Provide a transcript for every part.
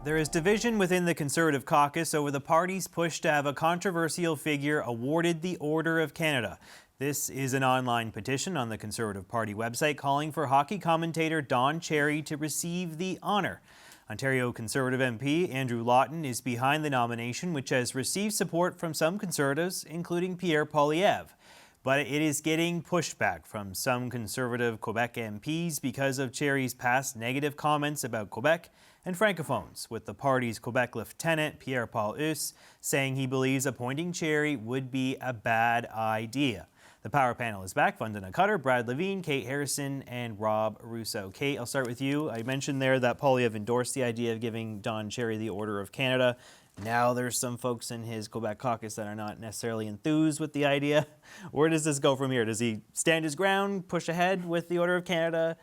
There is division within the Conservative caucus over the party's push to have a controversial figure awarded the Order of Canada. This is an online petition on the Conservative Party website calling for hockey commentator Don Cherry to receive the honour. Ontario Conservative MP Andrew Lawton is behind the nomination, which has received support from some Conservatives, including Pierre Poilievre. But it is getting pushback from some Conservative Quebec MPs because of Cherry's past negative comments about Quebec and francophones, with the party's Quebec Lieutenant Pierre-Paul Huss saying he believes appointing Cherry would be a bad idea. The Power Panel is back. Vandana Cutter, Brad Levine, Kate Harrison, and Rob Russo. Kate, I'll start with you. I mentioned there that Poilievre endorsed the idea of giving Don Cherry the Order of Canada. Now there's some folks in his Quebec caucus that are not necessarily enthused with the idea. Where does this go from here? Does he stand his ground, push ahead with the Order of Canada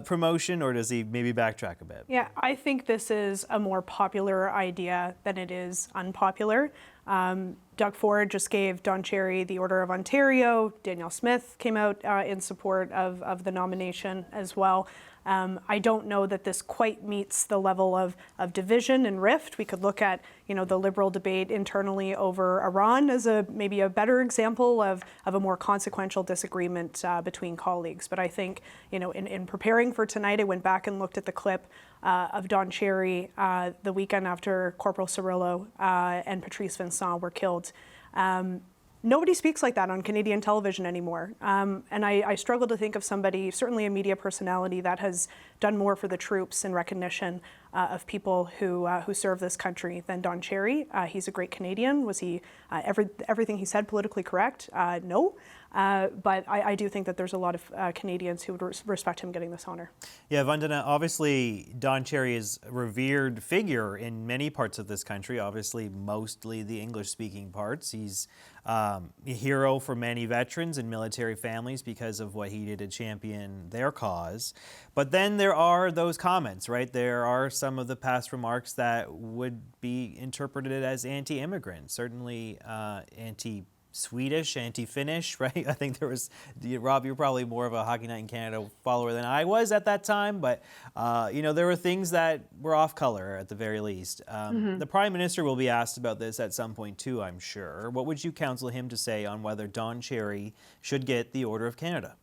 promotion, or does he maybe backtrack a bit? Yeah, I think this is a more popular idea than it is unpopular. Doug Ford just gave Don Cherry the Order of Ontario. Danielle Smith came out in support of the nomination as well. I don't know that this quite meets the level of division and rift. We could look at, the Liberal debate internally over Iran as maybe a better example of a more consequential disagreement between colleagues. But I think, in preparing for tonight, I went back and looked at the clip of Don Cherry the weekend after Corporal Cirillo and Patrice Vincent were killed. Nobody speaks like that on Canadian television anymore. And I struggle to think of somebody, certainly a media personality, that has done more for the troops in recognition of people who serve this country than Don Cherry. He's a great Canadian. Was he everything he said politically correct? No. But I do think that there's a lot of Canadians who would respect him getting this honor. Yeah, Vandana, obviously Don Cherry is a revered figure in many parts of this country, obviously mostly the English-speaking parts. He's a hero for many veterans and military families because of what he did to champion their cause. But then there are those comments, right? There are some of the past remarks that would be interpreted as anti-immigrant, certainly anti-Swedish, anti-Finnish, right? I think there was, Rob, you're probably more of a Hockey Night in Canada follower than I was at that time, but, there were things that were off color at the very least. The Prime Minister will be asked about this at some point too, I'm sure. What would you counsel him to say on whether Don Cherry should get the Order of Canada?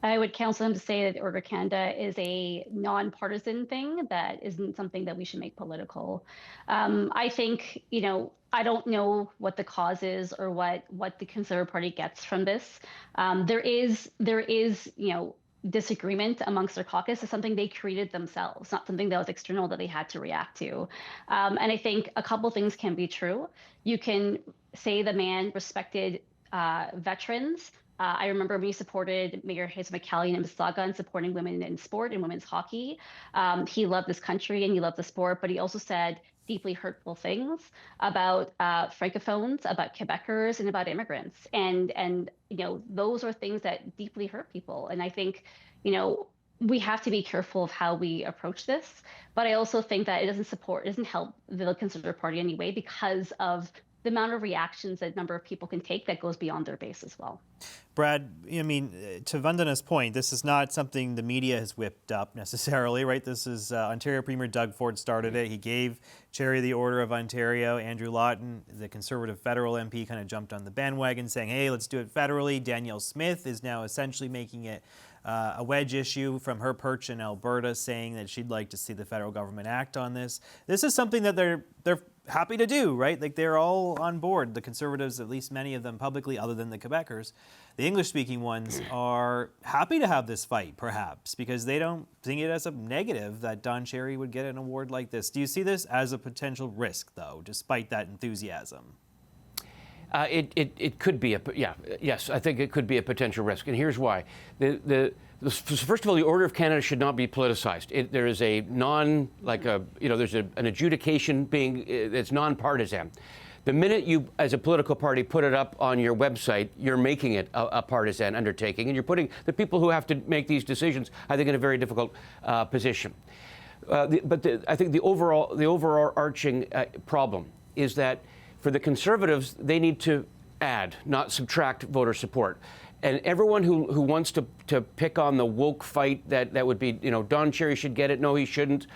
I would counsel him to say that the Order of Canada is a nonpartisan thing, that isn't something that we should make political. I think, I don't know what the cause is or what the Conservative Party gets from this. There is, disagreement amongst their caucus. Is something they created themselves, not something that was external that they had to react to. And I think a couple things can be true. You can say the man respected veterans. I remember when he supported Mayor Hazel McCallion in Mississauga and supporting women in sport and women's hockey. He loved this country and he loved the sport, but he also said deeply hurtful things about francophones, about Quebecers, and about immigrants. And those are things that deeply hurt people. And I think, we have to be careful of how we approach this. But I also think that it doesn't help the Conservative Party anyway, because of the amount of reactions that a number of people can take that goes beyond their base as well. Brad, to Vandana's point, this is not something the media has whipped up necessarily, right? This is Ontario Premier Doug Ford started it. He gave Cherry the Order of Ontario. Andrew Lawton, the Conservative federal MP, kind of jumped on the bandwagon saying, hey, let's do it federally. Danielle Smith is now essentially making it a wedge issue from her perch in Alberta, saying that she'd like to see the federal government act on this. This is something that they're happy to do, right? Like, they're all on board. The Conservatives, at least many of them publicly, other than the Quebecers, the English-speaking ones, are happy to have this fight, perhaps, because they don't think it as a negative that Don Cherry would get an award like this. Do you see this as a potential risk, though, despite that enthusiasm? It could be yes, I think it could be a potential risk, and here's why. First of all, the Order of Canada should not be politicized. There is a there's an adjudication it's non-partisan. The minute you, as a political party, put it up on your website, you're making it a partisan undertaking, and you're putting the people who have to make these decisions, I think, in a very difficult position. I think the overarching problem is that for the Conservatives, they need to add, not subtract, voter support. And everyone who wants to pick on the woke fight that would be, Don Cherry should get it, no, he shouldn't.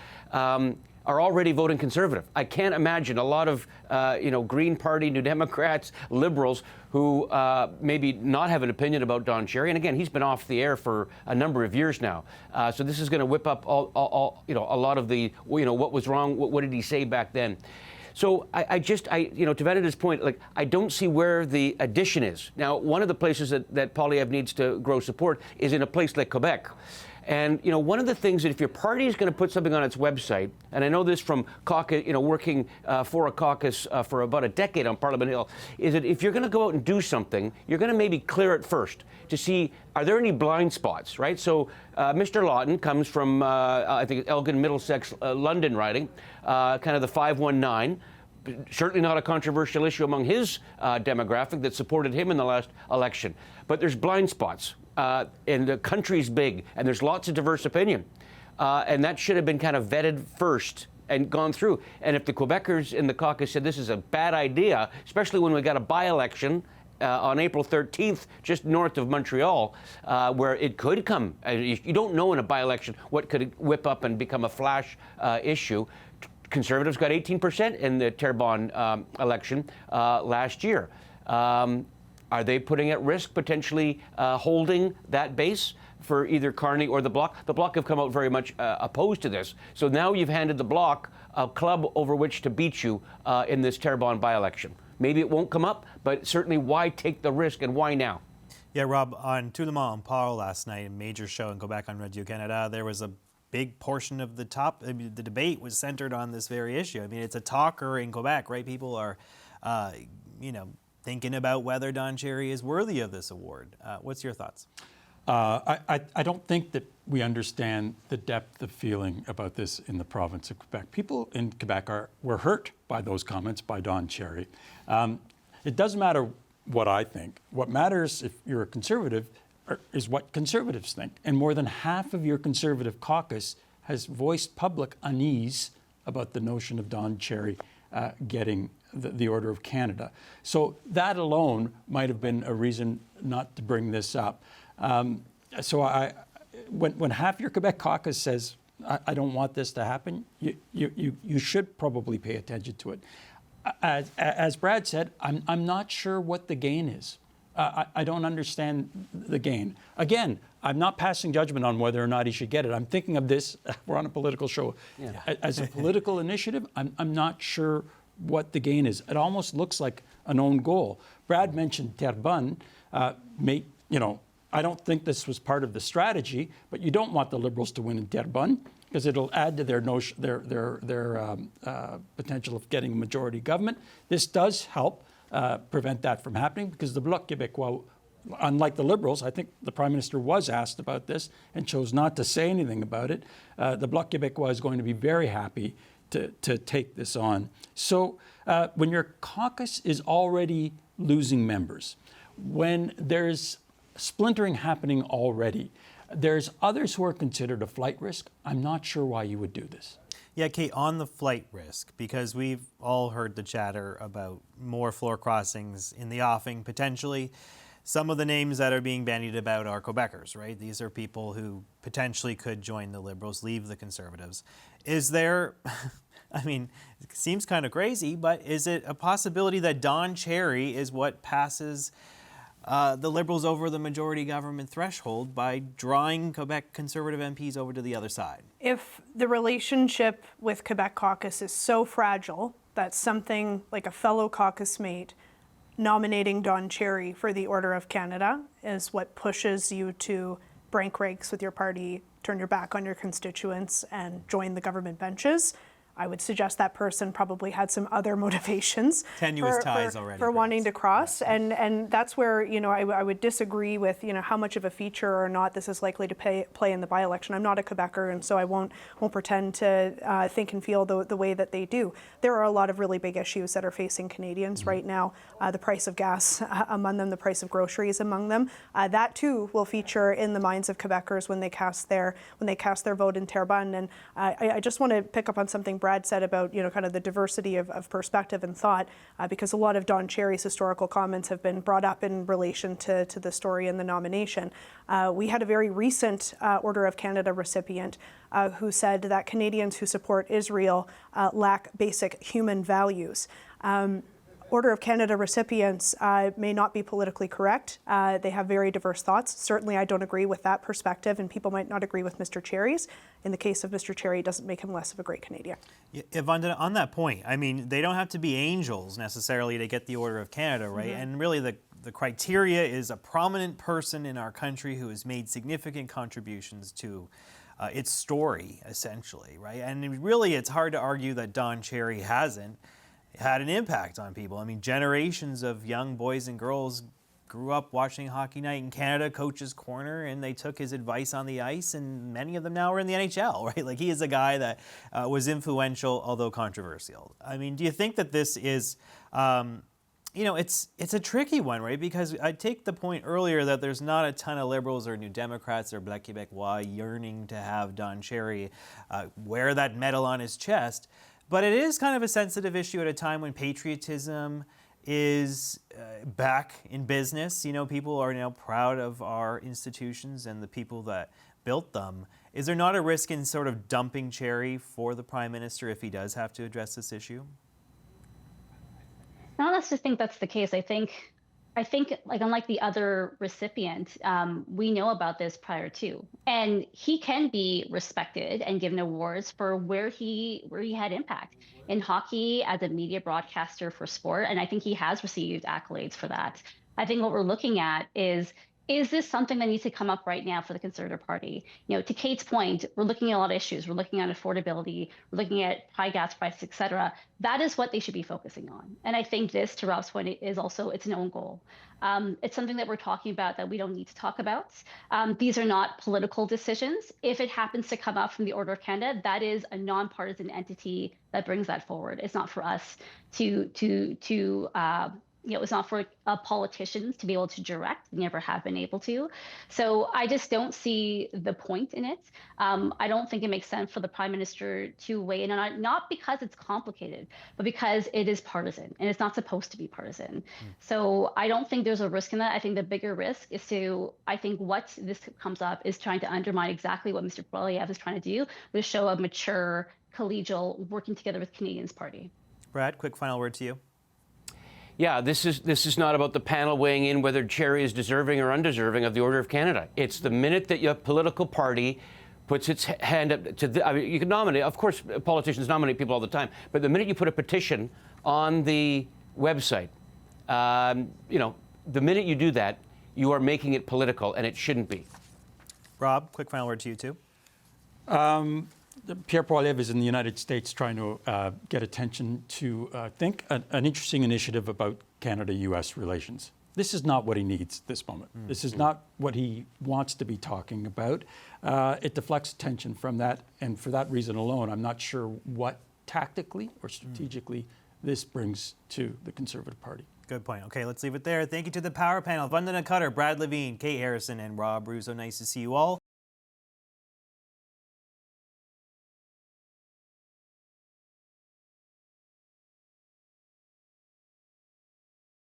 are already voting Conservative. I can't imagine a lot of, Green Party, New Democrats, Liberals who maybe not have an opinion about Don Cherry. And again, he's been off the air for a number of years now. So this is going to whip up a lot of the, what was wrong, what did he say back then? So to Vanita's point, I don't see where the addition is. Now, one of the places that Poilievre needs to grow support is in a place like Quebec. And, one of the things that if your party is going to put something on its website, and I know this from caucus, working for a caucus for about a decade on Parliament Hill, is that if you're going to go out and do something, you're going to maybe clear it first to see, are there any blind spots, right? So Mr. Lawton comes from, I think, Elgin, Middlesex, London riding, kind of the 519. Certainly not a controversial issue among his demographic that supported him in the last election. But there's blind spots. And the country's big, and there's lots of diverse opinion. And that should have been kind of vetted first and gone through. And if the Quebecers in the caucus said this is a bad idea, especially when we got a by-election on April 13th, just north of Montreal, where it could come. You don't know in a by-election what could whip up and become a flash issue. Conservatives got 18% in the Terrebonne election last year. Are they putting at risk potentially holding that base for either Carney or the Bloc? The Bloc have come out very much opposed to this. So now you've handed the Bloc a club over which to beat you in this Terrebonne by-election. Maybe it won't come up, but certainly why take the risk and why now? Yeah, Rob, on Tout le monde en parle last night, a major show in Quebec on Radio-Canada, there was a big portion of the debate was centered on this very issue. I mean, it's a talker in Quebec, right? People are, thinking about whether Don Cherry is worthy of this award. What's your thoughts? I don't think that we understand the depth of feeling about this in the province of Quebec. People in Quebec were hurt by those comments by Don Cherry. It doesn't matter what I think. What matters if you're a Conservative is what Conservatives think. And more than half of your Conservative caucus has voiced public unease about the notion of Don Cherry getting the Order of Canada. So that alone might have been a reason not to bring this up. When half your Quebec caucus says, I don't want this to happen, you should probably pay attention to it. As Brad said, I'm not sure what the gain is. I don't understand the gain. Again, I'm not passing judgment on whether or not he should get it. I'm thinking of this, we're on a political show. Yeah. As a political initiative, I'm not sure what the gain is. It almost looks like an own goal. Brad mentioned Terrebonne. I don't think this was part of the strategy, but you don't want the Liberals to win in Terrebonne because it'll add to their potential of getting a majority government. This does help prevent that from happening because the Bloc Québécois, unlike the Liberals, I think the Prime Minister was asked about this and chose not to say anything about it. The Bloc Québécois is going to be very happy to take this on. So when your caucus is already losing members, when there's splintering happening already, there's others who are considered a flight risk. I'm not sure why you would do this. Yeah, Kate, on the flight risk, because we've all heard the chatter about more floor crossings in the offing potentially. Some of the names that are being bandied about are Quebecers, right? These are people who potentially could join the Liberals, leave the Conservatives. Is there, I mean, it seems kind of crazy, but is it a possibility that Don Cherry is what passes the Liberals over the majority government threshold by drawing Quebec Conservative MPs over to the other side? If the relationship with Quebec caucus is so fragile that something like a fellow caucus mate nominating Don Cherry for the Order of Canada is what pushes you to break ranks with your party, turn your back on your constituents, and join the government benches, I would suggest that person probably had some other motivations tenuous ties already for wanting to cross, and that's where I would disagree with how much of a feature or not this is likely to play in the by-election. I'm not a Quebecer, and so I won't pretend to think and feel the way that they do. There are a lot of really big issues that are facing Canadians right now. The price of gas among them, the price of groceries among them. That too will feature in the minds of Quebecers when they cast their vote in Terrebonne. And I just want to pick up on something Brad Brad said about, kind of the diversity of perspective and thought, because a lot of Don Cherry's historical comments have been brought up in relation to the story and the nomination. We had a very recent Order of Canada recipient who said that Canadians who support Israel lack basic human values. Order of Canada recipients may not be politically correct. They have very diverse thoughts. Certainly, I don't agree with that perspective, and people might not agree with Mr. Cherry's. In the case of Mr. Cherry, it doesn't make him less of a great Canadian. Yeah, Vandana, on that point, I mean, they don't have to be angels necessarily to get the Order of Canada, right? Mm-hmm. And really, the criteria is a prominent person in our country who has made significant contributions to its story, essentially, right? And really, it's hard to argue that Don Cherry hasn't had an impact on people. I mean, generations of young boys and girls grew up watching Hockey Night in Canada, Coach's Corner, and they took his advice on the ice, and many of them now are in the NHL, right? Like, he is a guy that was influential, although controversial. I mean, do you think that this is, it's a tricky one, right? Because I take the point earlier that there's not a ton of Liberals or New Democrats or Black Québécois yearning to have Don Cherry wear that medal on his chest. But it is kind of a sensitive issue at a time when patriotism is back in business. People are now proud of our institutions and the people that built them. Is there not a risk in sort of dumping Cherry for the Prime Minister if he does have to address this issue? No, let's just think that's the case. I think, like, unlike the other recipient, we know about this prior to, and he can be respected and given awards for where he had impact in hockey as a media broadcaster for sport, and I think he has received accolades for that. I think what we're looking at is this something that needs to come up right now for the Conservative Party? To Kate's point, we're looking at a lot of issues. We're looking at affordability. We're looking at high gas prices, et cetera. That is what they should be focusing on. And I think this, to Rob's point, is also, it's an own goal. It's something that we're talking about that we don't need to talk about. These are not political decisions. If it happens to come out from the Order of Canada, that is a nonpartisan entity that brings that forward. It's not for us it's not for politicians to be able to direct. We never have been able to. So I just don't see the point in it. I don't think it makes sense for the Prime Minister to weigh in on it, not because it's complicated, but because it is partisan, and it's not supposed to be partisan. So I don't think there's a risk in that. I think the bigger risk is what this comes up is trying to undermine exactly what Mr. Poilievre is trying to do, with show a mature, collegial, working together with Canadians party. Brad, quick final word to you. Yeah, this is not about the panel weighing in whether Cherry is deserving or undeserving of the Order of Canada. It's the minute that your political party puts its hand up to you can nominate, of course, politicians nominate people all the time, but the minute you put a petition on the website, the minute you do that, you are making it political, and it shouldn't be. Rob, quick final word to you too. Pierre Poilievre is in the United States trying to get attention to, I think, an interesting initiative about Canada-U.S. relations. This is not what he needs at this moment. This is not what he wants to be talking about. It deflects attention from that, and for that reason alone, I'm not sure what tactically or strategically this brings to the Conservative Party. Good point. Okay, let's leave it there. Thank you to the Power Panel, Vandana Cutter, Brad Levine, Kate Harrison, and Rob Russo. Nice to see you all.